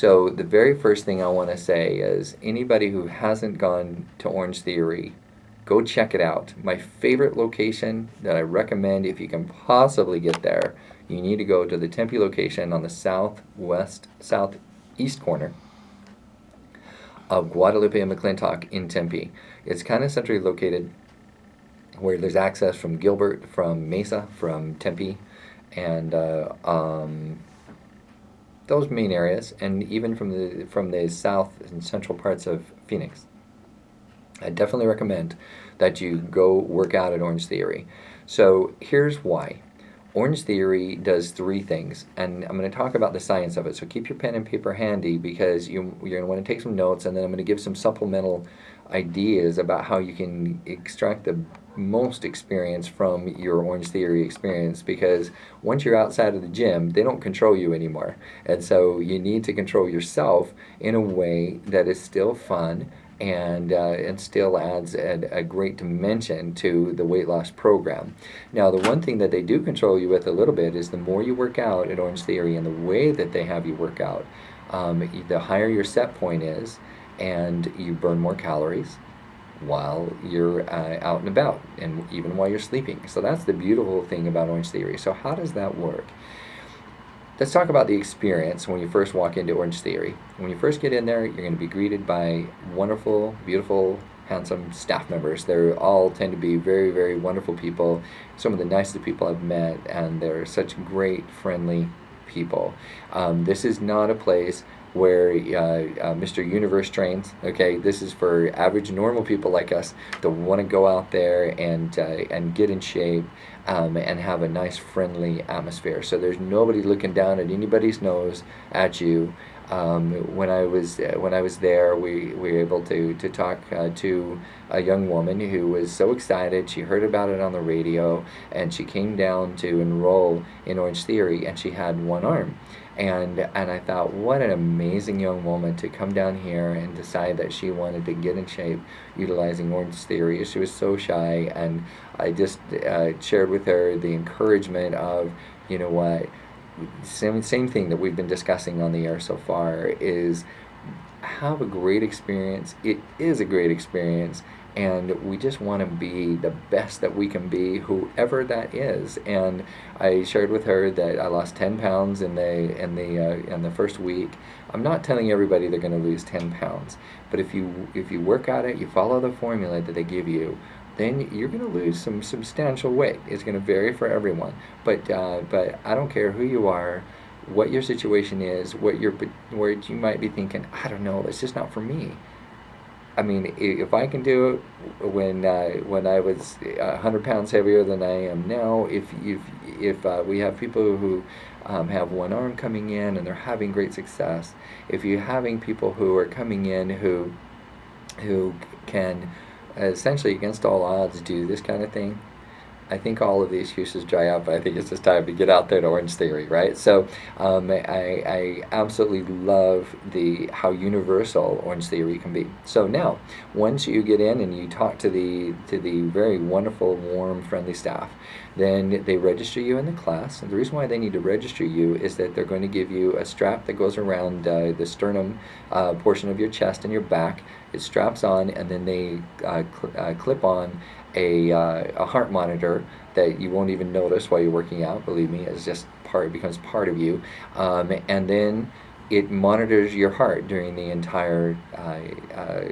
So the very first thing I want to say is anybody who hasn't gone to Orange Theory, go check it out. My favorite location that I recommend if you can possibly get there, you need to go to the Tempe location on the southeast corner of Guadalupe and McClintock in Tempe. It's kind of centrally located where there's access from Gilbert, from Mesa, from Tempe, and those main areas, and even from the south and central parts of Phoenix. I definitely recommend that you go work out at Orange Theory. So here's why. Orange Theory does three things, and I'm going to talk about the science of it. So keep your pen and paper handy because you're going to want to take some notes, and then I'm going to give some supplemental ideas about how you can extract the most experience from your Orange Theory experience, because once you're outside of the gym, they don't control you anymore. And so you need to control yourself in a way that is still fun and still adds a great dimension to the weight loss program. Now, the one thing that they do control you with a little bit is the more you work out at Orange Theory and the way that they have you work out, the higher your set point is, and you burn more calories while you're out and about, and even while you're sleeping. So that's the beautiful thing about Orange Theory. So how does that work? Let's talk about the experience when you first walk into Orange Theory. When you first get in there, you're going to be greeted by wonderful, beautiful, handsome staff members. They all tend to be very, very wonderful people, some of the nicest people I've met, and they're such great, friendly people. This is not a place where Mr. Universe trains. Okay, this is for average, normal people like us that want to go out there and get in shape and have a nice, friendly atmosphere. So there's nobody looking down at anybody's nose at you. When I was there, we were able to talk to a young woman who was so excited. She heard about it on the radio, and she came down to enroll in Orange Theory, and she had one arm. And I thought, what an amazing young woman to come down here and decide that she wanted to get in shape utilizing Orange Theory. She was so shy, and I just shared with her the encouragement of, you know what, same thing that we've been discussing on the air so far is have a great experience. It is a great experience, and we just want to be the best that we can be, whoever that is. And I shared with her that I lost 10 pounds in the first week. I'm not telling everybody they're going to lose 10 pounds, but if you work at it, you follow the formula that they give you, then you're going to lose some substantial weight. It's going to vary for everyone, but I don't care who you are, what your situation is, where you might be thinking, I don't know, it's just not for me. I mean, if I can do it when I was 100 pounds heavier than I am now, if we have people who have one arm coming in and they're having great success, if you're having people who are coming in who can essentially against all odds do this kind of thing, I think all of the excuses dry up. I think it's just time to get out there to Orange Theory, right? So I absolutely love how universal Orange Theory can be. So now, once you get in and you talk to the very wonderful, warm, friendly staff, then they register you in the class. And the reason why they need to register you is that they're going to give you a strap that goes around the sternum portion of your chest and your back. It straps on, and then they clip on a heart monitor that you won't even notice while you're working out. Believe me, it's just it becomes part of you, and then it monitors your heart during the entire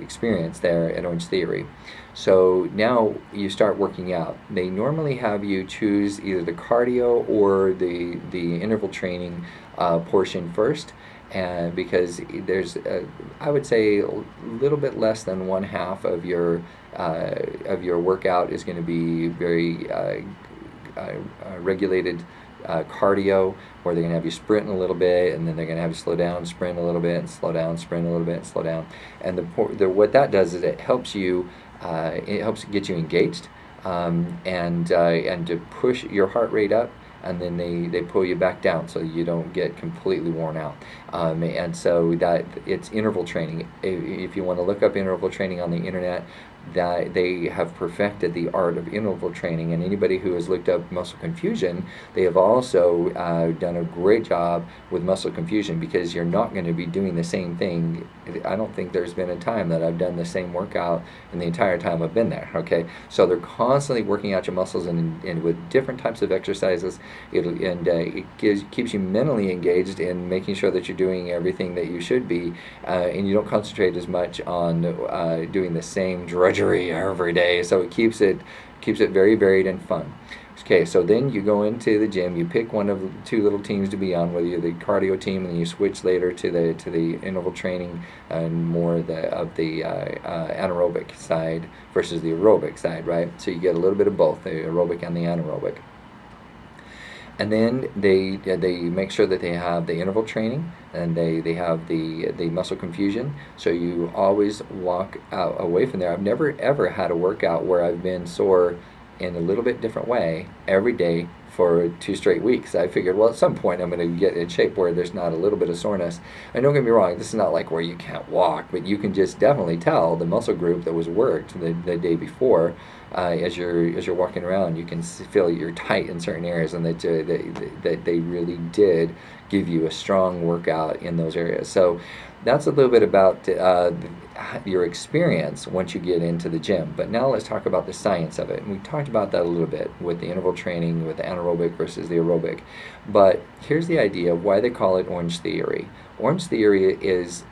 experience there at Orange Theory. So now you start working out. They normally have you choose either the cardio or the interval training portion first. Because there's, I would say, a little bit less than one half of your workout is going to be very regulated cardio, where they're going to have you sprint a little bit, and then they're going to have you slow down, sprint a little bit, and slow down, sprint a little bit, and slow down. And what that does is it helps get you engaged, and to push your heart rate up, and then they pull you back down so you don't get completely worn out. And so that it's interval training. If you want to look up interval training on the internet, that they have perfected the art of interval training. And anybody who has looked up muscle confusion, they have also done a great job with muscle confusion, because you're not going to be doing the same thing. I don't think there's been a time that I've done the same workout in the entire time I've been there. Okay, so they're constantly working out your muscles, and with different types of exercises, it keeps you mentally engaged in making sure that you're doing everything that you should be, and you don't concentrate as much on doing the same drudgery every day. So it keeps it very varied and fun. Okay, so then you go into the gym, you pick one of the two little teams to be on, whether you're the cardio team, and then you switch later to the interval training and more of the anaerobic side versus the aerobic side, right? So you get a little bit of both, the aerobic and the anaerobic. And then they make sure that they have the interval training, and they have the muscle confusion. So you always walk away from there. I've never ever had a workout where I've been sore in a little bit different way every day for 2 straight weeks. I figured, well, at some point I'm going to get in shape where there's not a little bit of soreness. And don't get me wrong, this is not like where you can't walk, but you can just definitely tell the muscle group that was worked the day before. As you're walking around, you can feel you're tight in certain areas, and that they really did give you a strong workout in those areas. So that's a little bit about your experience once you get into the gym. But now let's talk about the science of it. And we talked about that a little bit with the interval training, with the anaerobic versus the aerobic. But here's the idea of why they call it Orange Theory. Orange Theory is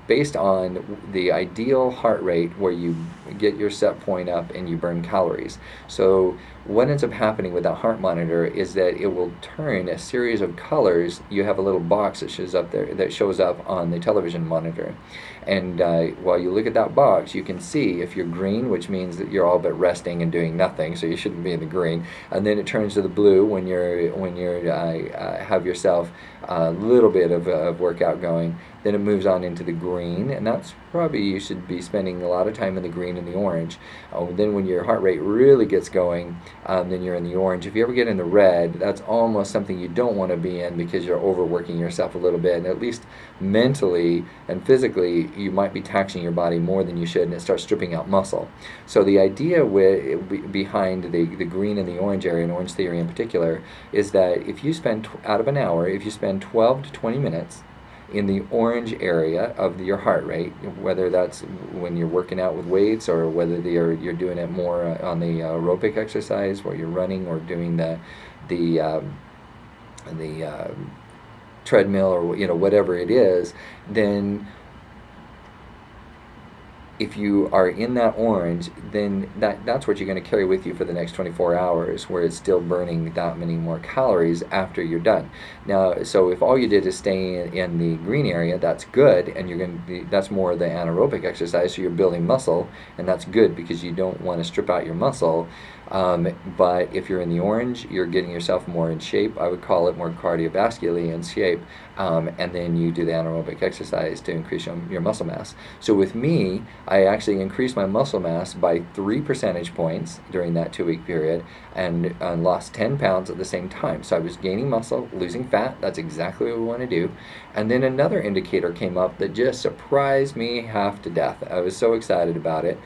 based on the ideal heart rate where you get your set point up and you burn calories. So what ends up happening with that heart monitor is that it will turn a series of colors. You have a little box that shows up there, that shows up on the television monitor, and while you look at that box, you can see if you're green, which means that you're all but resting and doing nothing, so you shouldn't be in the green. And then it turns to the blue when you're have yourself a little bit of workout going. Then it moves on into the green, and that's probably, you should be spending a lot of time in the green and the orange. Then when your heart rate really gets going, then you're in the orange. If you ever get in the red, that's almost something you don't want to be in, because you're overworking yourself a little bit, and at least mentally and physically you might be taxing your body more than you should, and it starts stripping out muscle. So the idea behind the green and the orange area, and Orange Theory in particular, is that if you spend out of an hour, if you spend 12 to 20 minutes in the orange area of your heart rate, whether that's when you're working out with weights, or whether you're doing it more on the aerobic exercise where you're running, or doing the treadmill, or whatever it is, then if you are in that orange, then that's what you're going to carry with you for the next 24 hours, where it's still burning that many more calories after you're done. Now, so if all you did is stay in the green area, that's good, and that's more the anaerobic exercise, so you're building muscle, and that's good because you don't want to strip out your muscle. But if you're in the orange, you're getting yourself more in shape. I would call it more cardiovascularly in shape, and then you do the anaerobic exercise to increase your muscle mass. So with me, I actually increased my muscle mass by 3 percentage points during that 2-week period, and lost 10 pounds at the same time. So I was gaining muscle, losing fat. That's exactly what we want to do. And then another indicator came up that just surprised me half to death. I was so excited about it.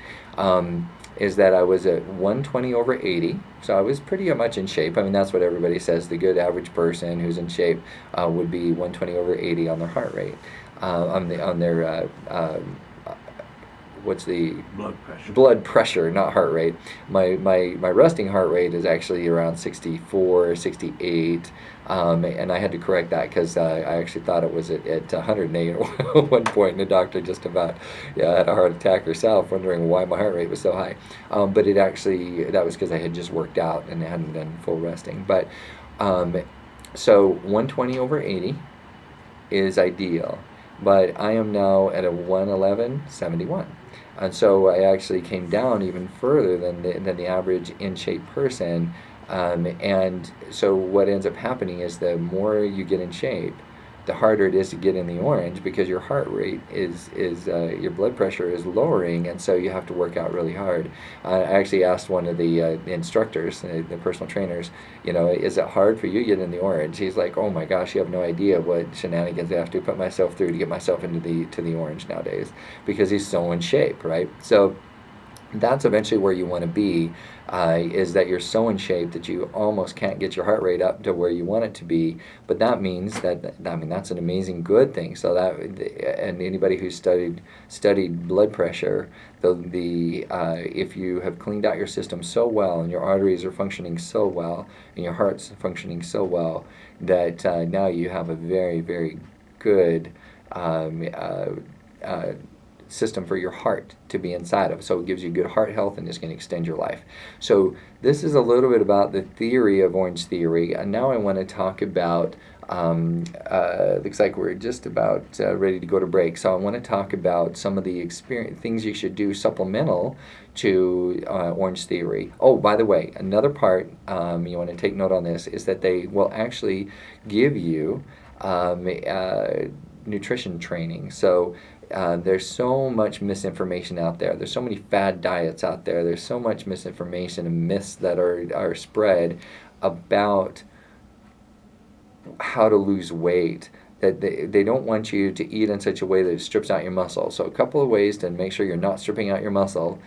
Is that I was at 120/80, so I was pretty much in shape. I mean, that's what everybody says. The good average person who's in shape would be 120/80 on their heart rate, on their what's the blood pressure? Blood pressure, not heart rate. My resting heart rate is actually around 64, 68, and I had to correct that because I actually thought it was at 108 at one point, and the doctor just about had a heart attack herself, wondering why my heart rate was so high. But that was because I had just worked out and hadn't done full resting. But so 120/80 is ideal, but I am now at a 111/71. And so I actually came down even further than the average in shape person. And so what ends up happening is the more you get in shape, the harder it is to get in the orange, because your heart rate is your blood pressure is lowering, and so you have to work out really hard. I actually asked one of the instructors, the personal trainers, is it hard for you to get in the orange? He's like, oh my gosh, you have no idea what shenanigans I have to put myself through to get myself into the orange nowadays, because he's so in shape, right? So that's eventually where you want to be, is that you're so in shape that you almost can't get your heart rate up to where you want it to be. But that means that's an amazing good thing. So that, and anybody who's studied blood pressure, if you have cleaned out your system so well, and your arteries are functioning so well, and your heart's functioning so well, that now you have a very, very good system for your heart to be inside of. So it gives you good heart health, and it's going to extend your life. So this is a little bit about the theory of Orange Theory, and now I want to talk about, looks like we're just about ready to go to break, so I want to talk about some of the things you should do supplemental to Orange Theory. Oh, by the way, another part, you want to take note on this, is that they will actually give you nutrition training. So there's so much misinformation out there. There's so many fad diets out there. There's so much misinformation and myths that are spread about how to lose weight, that they don't want you to eat in such a way that it strips out your muscle. So a couple of ways to make sure you're not stripping out your muscle.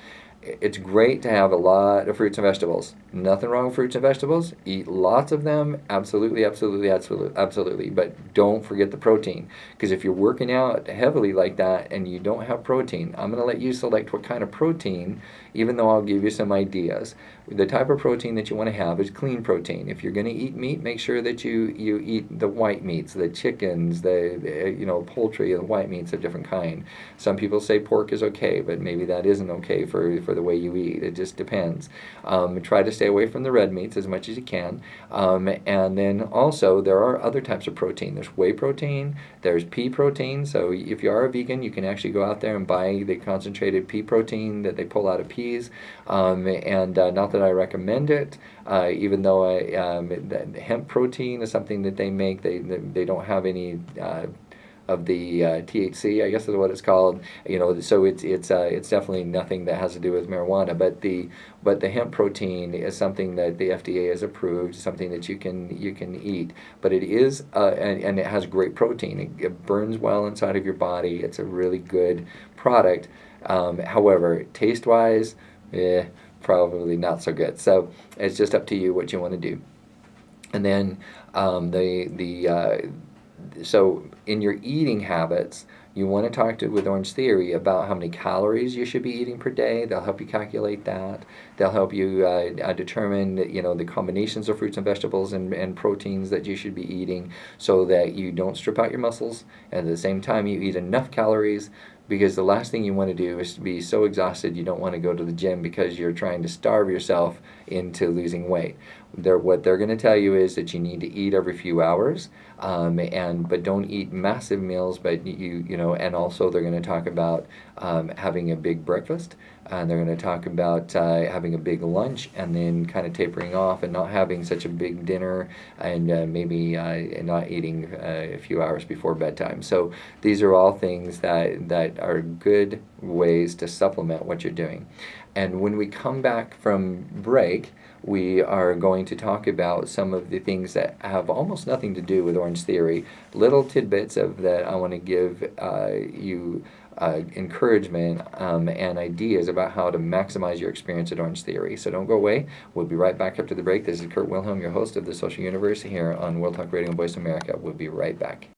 It's great to have a lot of fruits and vegetables. Nothing wrong with fruits and vegetables. Eat lots of them. Absolutely, absolutely, absolutely, absolutely. But don't forget the protein. Because if you're working out heavily like that and you don't have protein, I'm going to let you select what kind of protein, even though I'll give you some ideas. The type of protein that you want to have is clean protein. If you're going to eat meat, make sure that you eat the white meats, the chickens, the poultry, the white meats of different kind. Some people say pork is okay, but maybe that isn't okay for the way you eat. It just depends. Try to stay away from the red meats as much as you can. And then also there are other types of protein. There's whey protein, there's pea protein. So if you are a vegan, you can actually go out there and buy the concentrated pea protein that they pull out of peas. Not that I recommend it, even though the hemp protein is something that they make. They don't have any of the THC, I guess is what it's called. So it's definitely nothing that has to do with marijuana. But the hemp protein is something that the FDA has approved, something that you can eat. But it is and it has great protein. It burns well inside of your body. It's a really good product. However, taste-wise, probably not so good. So it's just up to you what you want to do. And then so in your eating habits, you want to talk with Orange Theory about how many calories you should be eating per day. They'll help you calculate that. They'll help you determine the combinations of fruits and vegetables and proteins that you should be eating, so that you don't strip out your muscles, and at the same time you eat enough calories. Because the last thing you want to do is to be so exhausted you don't want to go to the gym because you're trying to starve yourself into losing weight. What they're going to tell you is that you need to eat every few hours, but don't eat massive meals. But and also they're going to talk about having a big breakfast, and they're going to talk about having a big lunch, and then kind of tapering off and not having such a big dinner, and maybe not eating a few hours before bedtime. So these are all things that are good ways to supplement what you're doing. And when we come back from break, we are going to talk about some of the things that have almost nothing to do with Orange Theory, little tidbits of that I want to give you encouragement and ideas about how to maximize your experience at Orange Theory. So don't go away. We'll be right back after the break. This is Kurt Wilhelm, your host of the Social Universe, here on World Talk Radio and Voice America. We'll be right back.